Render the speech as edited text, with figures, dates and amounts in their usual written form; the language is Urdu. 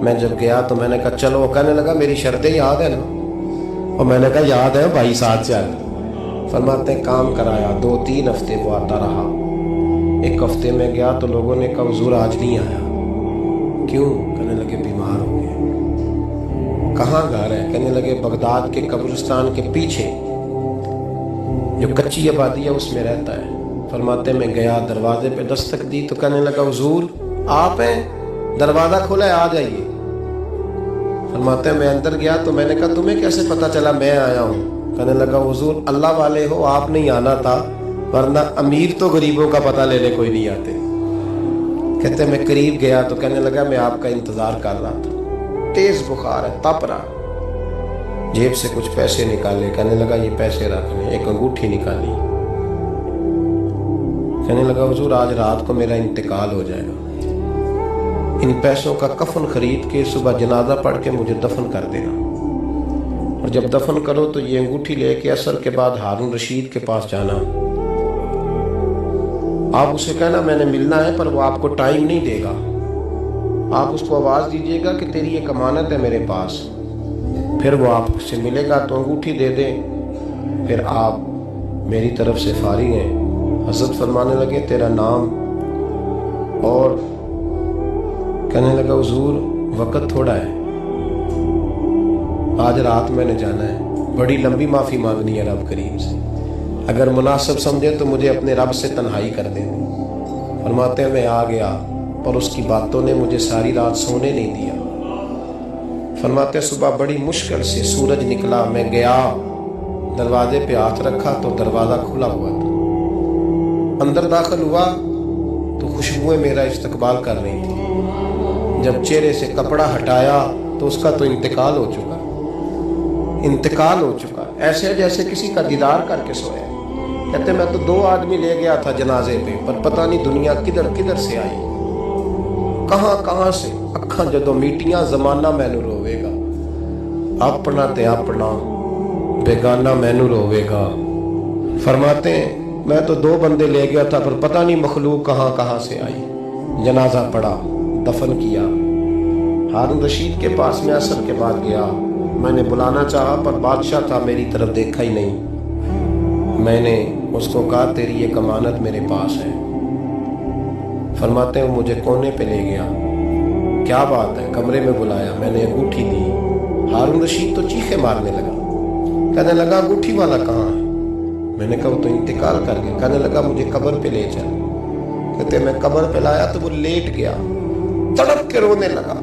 میں جب گیا تو میں نے کہا چلو، کہنے لگا میری شرطیں یاد ہے نا؟ اور میں نے کہا یاد ہے بھائی، ساتھ چل۔ فرماتے ہیں کام کرایا، 2-3 ہفتے وہ آتا رہا۔ ایک ہفتے میں گیا تو لوگوں نے کہا حضور آج نہیں آیا، کیوں؟ کہنے لگے بیمار ہو گئے۔ کہاں گھر ہے؟ کہنے لگے بغداد کے قبرستان کے پیچھے جو کچی آبادی ہے اس میں رہتا ہے۔ فرماتے میں گیا، دروازے پہ دستک دی تو کہنے لگا حضور آپ ہیں؟ دروازہ کھولا ہے، آ جائیے۔ فرماتے ہیں میں اندر گیا تو میں نے کہا تمہیں کیسے پتا چلا میں آیا ہوں؟ کہنے لگا حضور اللہ والے ہو، آپ نہیں آنا تھا، ورنہ امیر تو غریبوں کا پتہ لینے کوئی نہیں آتے۔ کہتے میں قریب گیا تو کہنے لگا میں آپ کا انتظار کر رہا تھا، تیز بخار ہے، تپ رہا۔ جیب سے کچھ پیسے نکالے، کہنے لگا یہ پیسے رکھ لیں۔ ایک انگوٹھی نکالی، کہنے لگا حضور آج رات کو میرا انتقال ہو جائے گا، ان پیسوں کا کفن خرید کے صبح جنازہ پڑھ کے مجھے دفن کر دینا، اور جب دفن کرو تو یہ انگوٹھی لے کے عصر کے بعد ہارون رشید کے پاس جانا، آپ اسے کہنا میں نے ملنا ہے پر وہ آپ کو ٹائم نہیں دے گا، آپ اس کو آواز دیجیے گا کہ تیری ایک امانت ہے میرے پاس، پھر وہ آپ سے ملے گا تو انگوٹھی دے دیں، پھر آپ میری طرف سے فارغ ہیں۔ حضرت فرمانے لگے تیرا نام؟ اور کہنے لگا حضور وقت تھوڑا ہے، آج رات میں نے جانا ہے، بڑی لمبی معافی مانگنی ہے رب کریم سے، اگر مناسب سمجھے تو مجھے اپنے رب سے تنہائی کر دیں۔ فرماتے ہیں میں آ گیا پر اس کی باتوں نے مجھے ساری رات سونے نہیں دیا۔ فرماتے ہیں صبح بڑی مشکل سے سورج نکلا، میں گیا دروازے پہ ہاتھ رکھا تو دروازہ کھلا ہوا تھا، اندر داخل ہوا تو خوشبوئیں میرا استقبال کر رہی تھی۔ جب چہرے سے کپڑا ہٹایا تو اس کا تو انتقال ہو چکا، ایسے جیسے کسی کا دیدار کر کے سویا۔ کہتے میں تو 2 آدمی لے گیا تھا جنازے پہ، پر پتہ نہیں دنیا کدھر سے آئی، کہاں سے۔ اکھاں جدوں میٹیاں زمانہ مینوں روے گا، اپنا تے اپنا بیگانہ مینوں روے گا۔ فرماتے ہیں میں تو 2 بندے لے گیا تھا پر پتہ نہیں مخلوق کہاں سے آئی۔ جنازہ پڑا، دفن کیا۔ ہارون رشید کے پاس میں عصر کے بعد گیا، میں نے بلانا چاہا پر بادشاہ تھا، میری طرف دیکھا ہی نہیں۔ میں نے اس کو کہا تیری ایک امانت میرے پاس ہے۔ فرماتے ہیں مجھے کونے پہ لے گیا، کیا بات ہے؟ کمرے میں بلایا، میں نے انگوٹھی دی۔ ہارون رشید تو چیخے مارنے لگا، کہنے لگا انگوٹھی والا کہاں ہے؟ میں نے کہا وہ تو انتقال کر گیا۔ کہنے لگا مجھے قبر پہ لے چل۔ کہتے میں قبر پہ لایا تو وہ لیٹ گیا، تڑپ کے رونے لگا۔